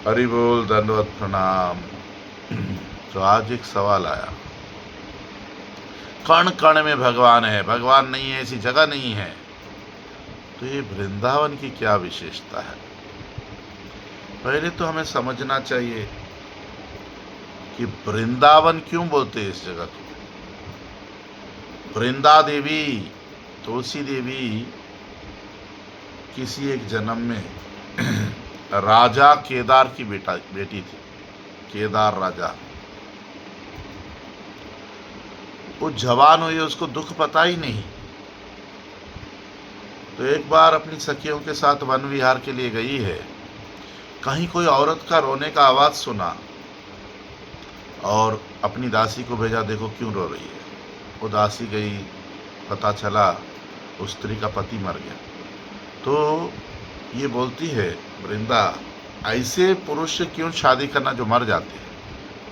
हरि बोल, दंडवत प्रणाम। तो आज एक सवाल आया, कण कण में भगवान है, भगवान नहीं है ऐसी जगह नहीं है, तो ये वृंदावन की क्या विशेषता है? पहले तो हमें समझना चाहिए कि वृंदावन क्यों बोलते हैं इस जगह को। वृंदा देवी, तुलसी देवी किसी एक जन्म में राजा केदार की बेटी थी। केदार राजा, वो जवान हुई, उसको दुख पता ही नहीं। तो एक बार अपनी सखियों के साथ वन विहार के लिए गई है। कहीं कोई औरत का रोने का आवाज सुना और अपनी दासी को भेजा, देखो क्यों रो रही है। वो दासी गई, पता चला उस स्त्री का पति मर गया। तो ये बोलती है वृंदा, ऐसे पुरुष से क्यों शादी करना जो मर जाते हैं?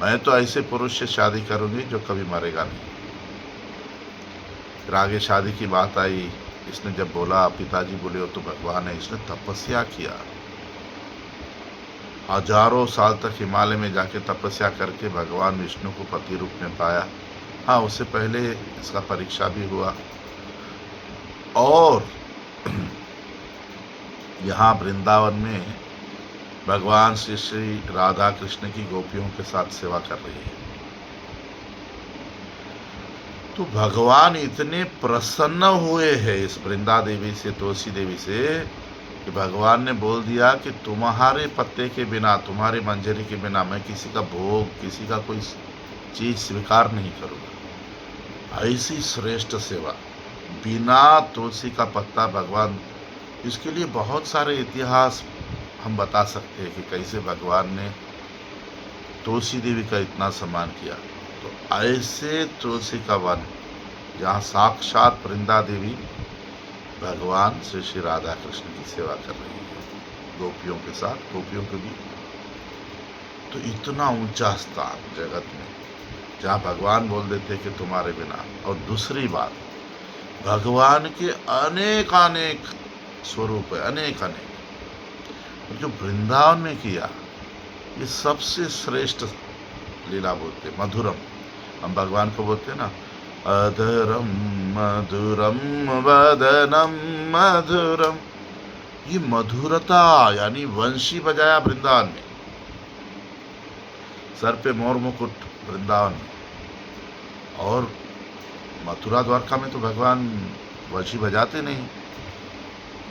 मैं तो ऐसे पुरुष से शादी करूंगी जो कभी मरेगा नहीं। फिर आगे शादी की बात आई। इसने जब बोला, पिताजी बोले वो तो भगवान है। इसने तपस्या किया, हजारों साल तक हिमालय में जाके तपस्या करके भगवान विष्णु को पति रूप में पाया। हाँ, उससे पहले इसका परीक्षा भी हुआ। और यहाँ वृंदावन में भगवान श्री श्री राधा कृष्ण की गोपियों के साथ सेवा कर रही है। तो भगवान इतने प्रसन्न हुए हैं इस वृंदा देवी से, तुलसी देवी से, कि भगवान ने बोल दिया कि तुम्हारे पत्ते के बिना, तुम्हारे मंजरी के बिना मैं किसी का भोग, किसी का कोई चीज स्वीकार नहीं करूँगा। ऐसी श्रेष्ठ सेवा, बिना तुलसी का पत्ता भगवान, इसके लिए बहुत सारे इतिहास हम बता सकते हैं कि कैसे भगवान ने तुलसी देवी का इतना सम्मान किया। तो ऐसे तुलसी का वन जहाँ साक्षात वृंदा देवी भगवान श्री श्री राधा कृष्ण की सेवा कर रही है गोपियों के साथ, गोपियों के भी। तो इतना ऊंचा स्थान जगत में जहाँ भगवान बोल देते कि तुम्हारे बिना। और दूसरी बात, भगवान के अनेक अनेक स्वरूप है, अनेक अनेक। और जो वृंदावन में किया, ये सबसे श्रेष्ठ लीला बोलते, मधुरम। हम भगवान को बोलते हैं ना, अधरम मधुरम वदनम मधुरम। ये मधुरता यानी वंशी बजाया वृंदावन में, सर पे मोर मुकुट वृंदावन में। और मथुरा द्वारका में तो भगवान वंशी बजाते नहीं,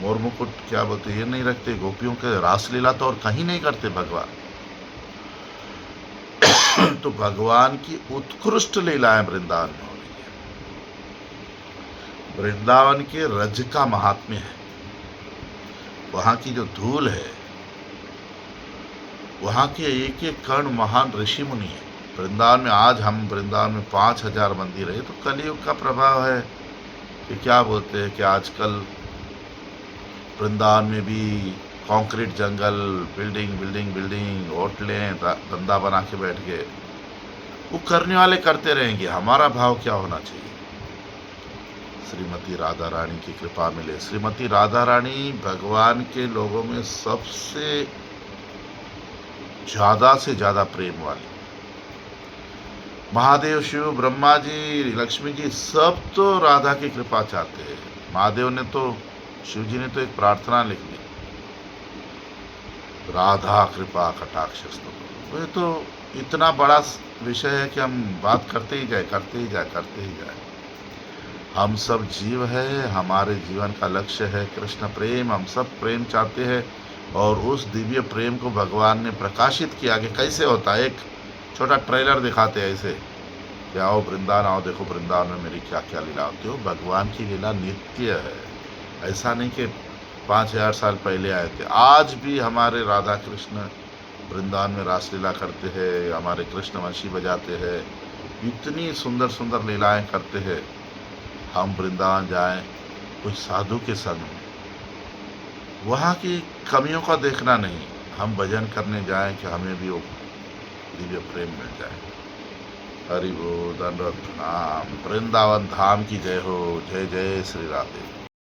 मोर मुकुट क्या बोलते, ये नहीं रखते। गोपियों के रासलीला तो और कहीं नहीं करते भगवान। तो भगवान की उत्कृष्ट लीलाएं वृंदावन में हो रही है। वृंदावन के रज का महात्म्य है, वहां की जो धूल है, वहां के एक एक कण महान ऋषि मुनि है। वृंदावन में आज हम वृंदावन में 5000 मंदिर है, तो कलयुग का प्रभाव है कि क्या बोलते हैं कि आजकल वृंदावन में भी कंक्रीट जंगल, बिल्डिंग बिल्डिंग बिल्डिंग, होटलें, धंधा बना के बैठ गए। वो करने वाले करते रहेंगे, हमारा भाव क्या होना चाहिए? श्रीमती राधा रानी की कृपा मिले। श्रीमती राधा रानी भगवान के लोगों में सबसे ज्यादा से ज्यादा प्रेम वाली। महादेव, शिव, ब्रह्मा जी, लक्ष्मी जी सब तो राधा की कृपा चाहते हैं। महादेव ने तो, शिव जी ने तो एक प्रार्थना लिख दी, राधा कृपा कटाक्षस्तु। ये तो इतना बड़ा विषय है कि हम बात करते ही जाए, करते ही जाए, करते ही जाए। हम सब जीव है, हमारे जीवन का लक्ष्य है कृष्ण प्रेम। हम सब प्रेम चाहते हैं और उस दिव्य प्रेम को भगवान ने प्रकाशित किया कि कैसे होता है। एक छोटा ट्रेलर दिखाते हैं ऐसे कि आओ वृंदावन, आओ देखो वृंदावन में मेरी क्या क्या लीला होती है। भगवान की लीला नित्य है, ऐसा नहीं कि 5000 साल पहले आए थे। आज भी हमारे राधा कृष्ण वृंदावन में रासलीला करते हैं, हमारे कृष्ण वंशी बजाते हैं, इतनी सुंदर सुंदर लीलाएं करते हैं। हम वृंदावन जाएं कोई साधु के संग में, वहाँ की कमियों का देखना नहीं, हम भजन करने जाएं कि हमें भी वो दिव्य प्रेम मिल जाए। हरि बोल, दंडवत प्रणाम। वृंदावन धाम की जय हो। जय जय श्री राधे।